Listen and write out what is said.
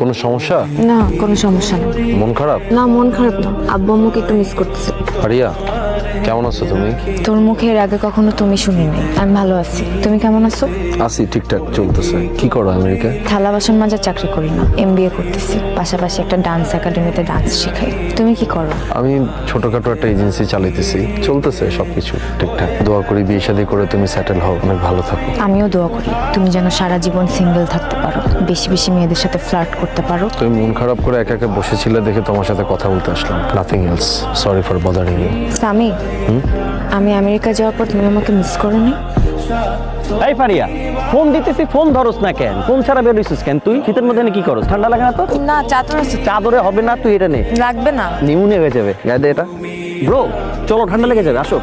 কোনো সমস্যা? না কোনো সমস্যা নেই। মন খারাপ? না মন খারাপ না, আব্বু আম্মুকে একটু মিস করতেছে। আরিয়া, কেমন আছো তুমি? তোর মুখে এর আগে কখনো তুমি শুনিনি। আমি ভালো আছি, তুমি কেমন আছো? আছি, ঠিকঠাক চলতেছে। কি করো আমেরিকায়? থালা বাসন মাজার চাকরি করি না, MBA করতেছি। পাশাপাশি একটা ডান্স একাডেমিতে ডান্স শেখাই। তুমি কি করো? আমি ছোটখাটো একটা এজেন্সি চালাইতেছি, চলতেছে সবকিছু ঠিকঠাক। দোয়া করি বিয়ে শাদী করে তুমি সেটেল হও, অনেক ভালো থাকো। আমিও দোয়া করি তুমি যেন সারা জীবন সিঙ্গেল থাকতে পারো, বেশি বেশি মেয়েদের সাথে ফ্লার্ট করতে পারো। তুমি মন খারাপ করে একা একা বসেছিলে দেখে তোমার সাথে কথা বলতে আসলাম, nothing else. Sorry for bothering you. Sami, আমি আমেরিকা যাওয়ার পর তুমি আমাকে মিস করোনি? এই ফারিয়া, ফোন দিতেছি ফোন ধরস না কেন? ফোন ছাড়া বের হইছিস কেন তুই? শীতের মধ্যে কি করস? ঠান্ডা লাগে না তো? না চাদর আছে। চাদরে হবে না, তুই এটা নে। লাগবে না। নিউমোনিয়া হয়ে যাবে, গায়ে দে এটা। ব্রো চলো, ঠান্ডা লেগে যাবে, আসো।